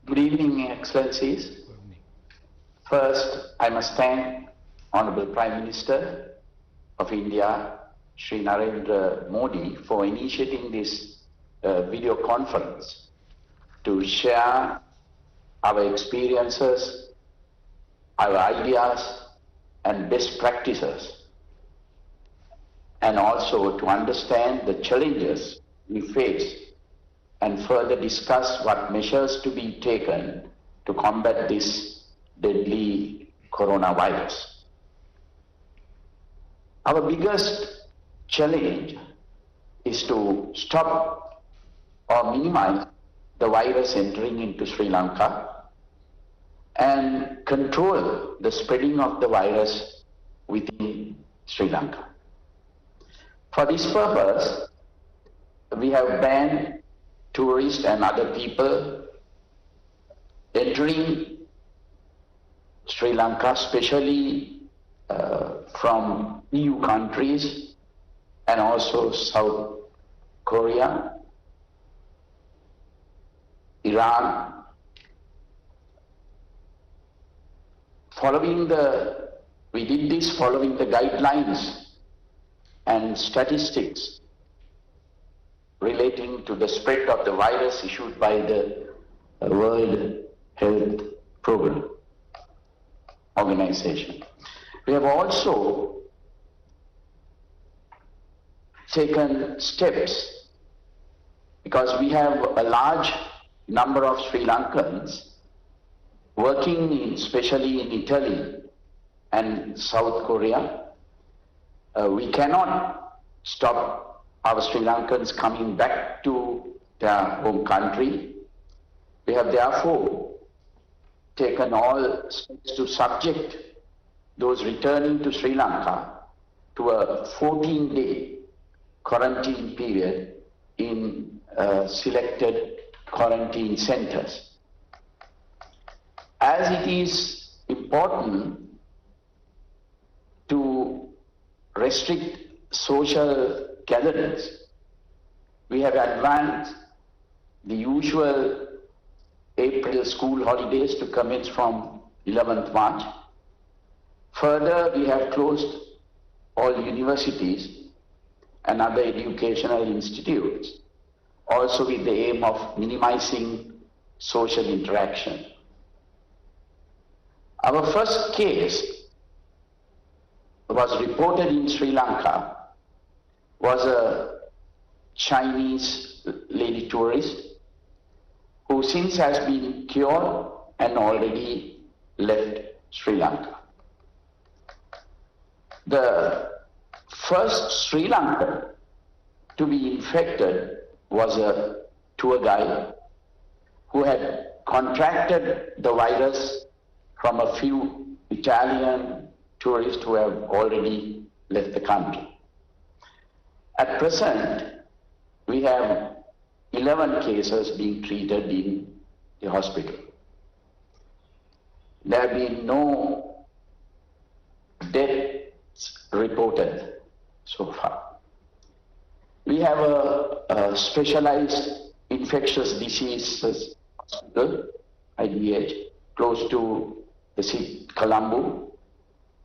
Good evening, Excellencies. First, I must thank Honorable Prime Minister of India, Shri Narendra Modi, for initiating this video conference to share our experiences, our ideas and best practices, and also to understand the challenges we face and further discuss what measures to be taken to combat this deadly coronavirus. Our biggest challenge is to stop or minimize the virus entering into Sri Lanka and control the spreading of the virus within Sri Lanka. For this purpose, we have banned tourists and other people entering Sri Lanka, especially from EU countries and also South Korea, Iran. We did this following the guidelines and statistics relating to the spread of the virus issued by the World Health Program Organization. We have also taken steps because we have a large number of Sri Lankans working especially in Italy and South Korea. We cannot stop our Sri Lankans coming back to their home country. We have therefore taken all steps to subject those returning to Sri Lanka to a 14-day quarantine period in selected quarantine centers. As it is important to restrict social gatherings, we have advanced the usual April school holidays to commence from 11th March. Further, we have closed all universities and other educational institutes, also with the aim of minimizing social interaction. Our first case was reported in Sri Lanka was a Chinese lady tourist who since has been cured and already left Sri Lanka. The first Sri Lankan to be infected was a tour guide who had contracted the virus from a few Italian tourists who have already left the country. At present, we have 11 cases being treated in the hospital. There have been no deaths reported so far. We have a specialized infectious diseases hospital, IDH, close to the city, Colombo,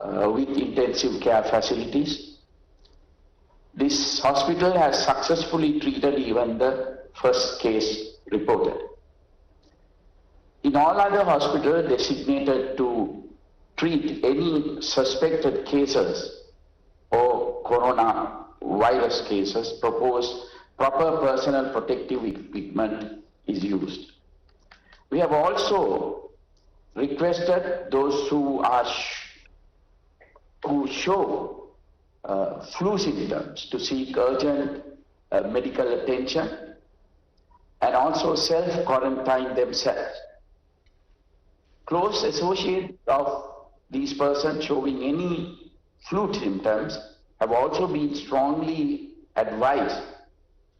with intensive care facilities. This hospital has successfully treated even the first case reported. In all other hospitals designated to treat any suspected cases or coronavirus cases, proper personal protective equipment is used. We have also requested those who show flu symptoms to seek urgent medical attention and also self-quarantine themselves. Close associates of these persons showing any flu symptoms have also been strongly advised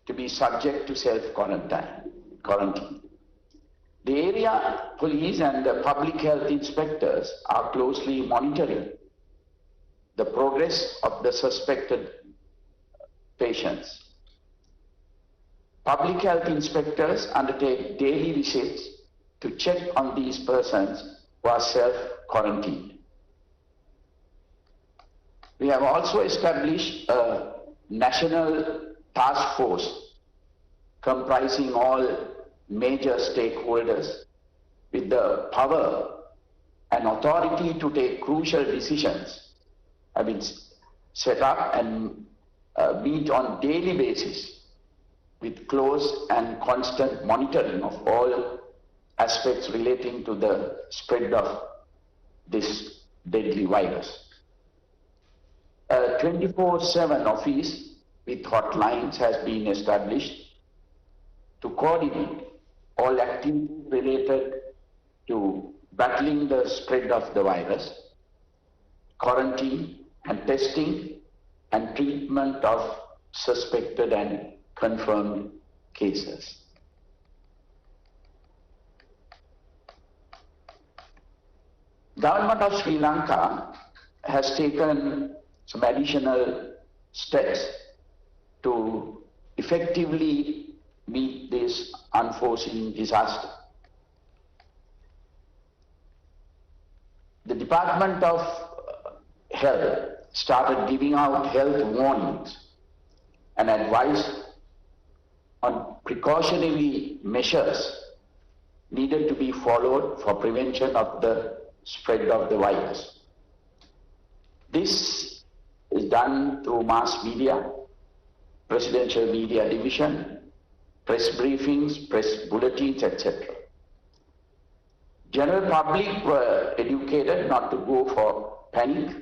to be subject to self-quarantine. The area police and the public health inspectors are closely monitoring the progress of the suspected patients. Public health inspectors undertake daily visits to check on these persons who are self-quarantined. We have also established a national task force comprising all major stakeholders with the power and authority to take crucial decisions have been set up and meet on daily basis with close and constant monitoring of all aspects relating to the spread of this deadly virus. A 24/7 office with hotlines has been established to coordinate all activities related to battling the spread of the virus, quarantine and testing and treatment of suspected and confirmed cases. Government of Sri Lanka has taken some additional steps to effectively meet this unforeseen disaster. The Department of Health started giving out health warnings and advice on precautionary measures needed to be followed for prevention of the spread of the virus. This is done through mass media, presidential media division, press briefings, press bulletins, etc. General public were educated not to go for panic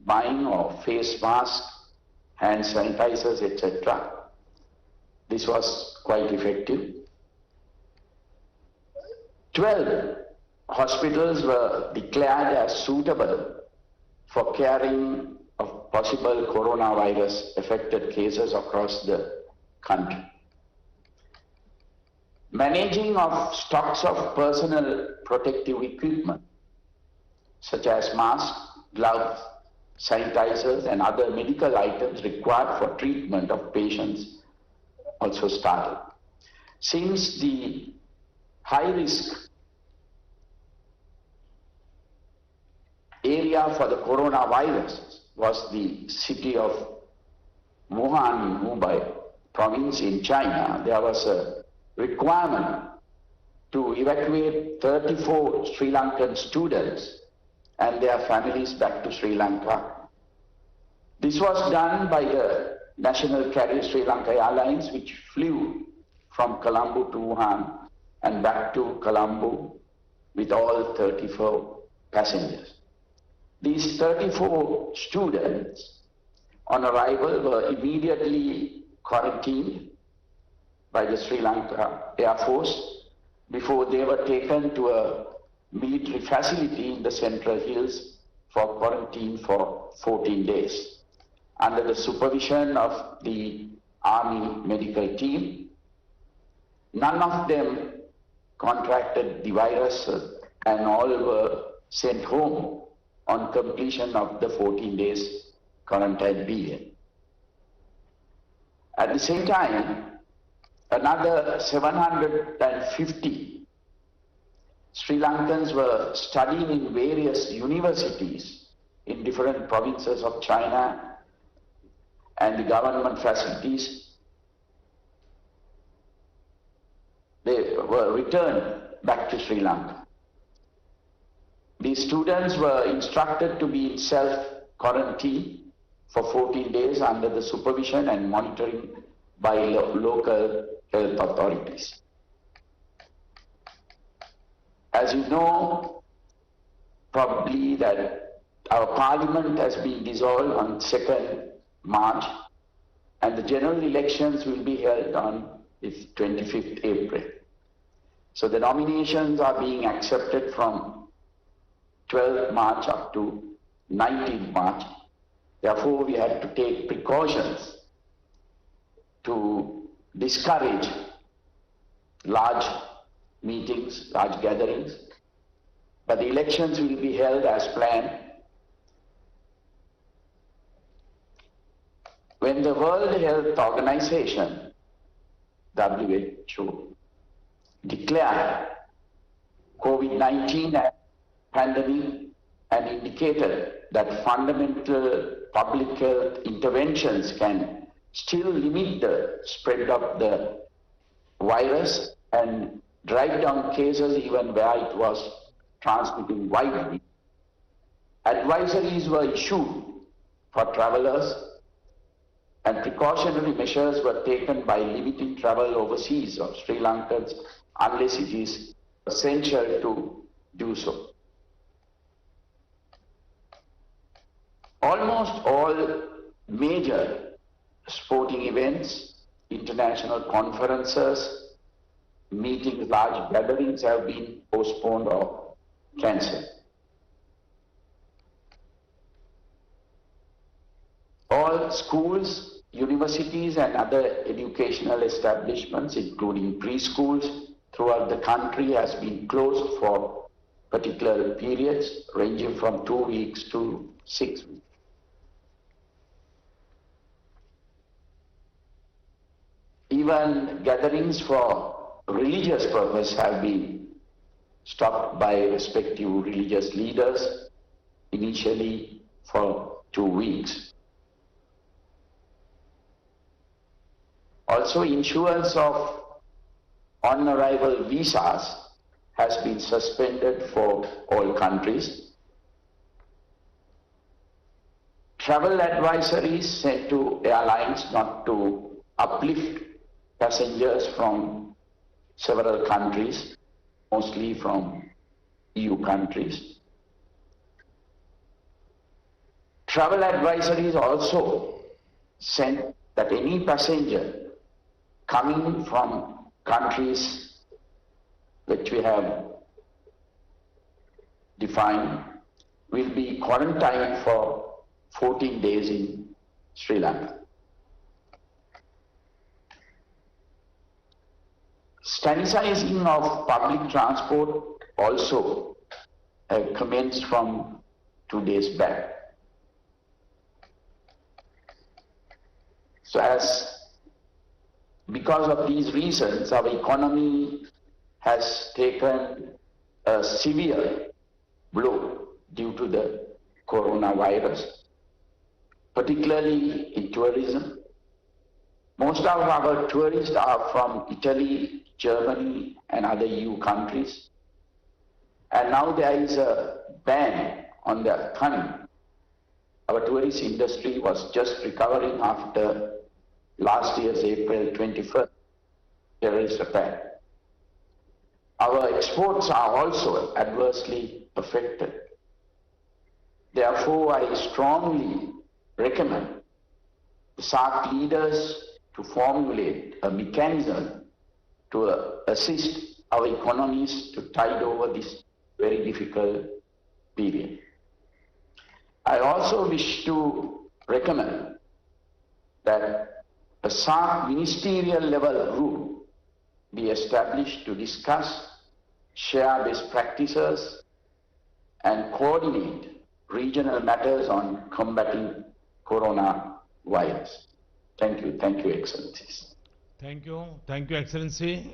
buying of face masks, hand sanitizers, etc. This was quite effective. 12 hospitals were declared as suitable for caring of possible coronavirus affected cases across the country. Managing of stocks of personal protective equipment such as masks, gloves, sanitizers and other medical items required for treatment of patients also started. Since the high risk area for the coronavirus was the city of Wuhan, Hubei province in China, there was a requirement to evacuate 34 Sri Lankan students and their families back to Sri Lanka. This was done by the national carrier Sri Lanka Airlines, which flew from Colombo to Wuhan and back to Colombo with all 34 passengers. These 34 students on arrival were immediately quarantined by the Sri Lanka Air Force before they were taken to a military facility in the Central Hills for quarantine for 14 days under the supervision of the Army medical team. None of them contracted the virus and all were sent home on completion of the 14 days quarantine period. At the same time, another 750 Sri Lankans were studying in various universities in different provinces of China and the government facilities. They were returned back to Sri Lanka. These students were instructed to be in self-quarantine for 14 days under the supervision and monitoring by local health authorities. As you know, probably that our parliament has been dissolved on 2nd March and the general elections will be held on 25th April. So the nominations are being accepted from 12th March up to 19th March. Therefore, we had to take precautions to discourage large meetings, large gatherings. But the elections will be held as planned. When the World Health Organization, WHO, declared COVID-19 pandemic and indicated that fundamental public health interventions can still limit the spread of the virus and drive down cases even where it was transmitting widely. Advisories were issued for travelers and precautionary measures were taken by limiting travel overseas of Sri Lankans unless it is essential to do so. Almost all major sporting events, international conferences, meetings, large gatherings have been postponed or cancelled. All schools, universities and other educational establishments, including preschools throughout the country, has been closed for particular periods ranging from 2 weeks to 6 weeks. Even gatherings for religious purpose have been stopped by respective religious leaders, initially for 2 weeks. Also, issuance of on-arrival visas has been suspended for all countries. Travel advisories sent to airlines not to uplift passengers from several countries, mostly from EU countries. Travel advisories also sent that any passenger coming from countries which we have defined will be quarantined for 14 days in Sri Lanka. Sanitizing of public transport also commenced from 2 days back. So because of these reasons, our economy has taken a severe blow due to the coronavirus, particularly in tourism. Most of our tourists are from Italy, Germany and other EU countries. And now there is a ban on their coming. Our tourist industry was just recovering after last year's April 21st terrorist attack. Our exports are also adversely affected. Therefore, I strongly recommend the SAARC leaders to formulate a mechanism to assist our economies to tide over this very difficult period. I also wish to recommend that a SAARC ministerial level group be established to discuss, share best practices and coordinate regional matters on combating coronavirus. Thank you, Excellencies. Thank you, Excellency.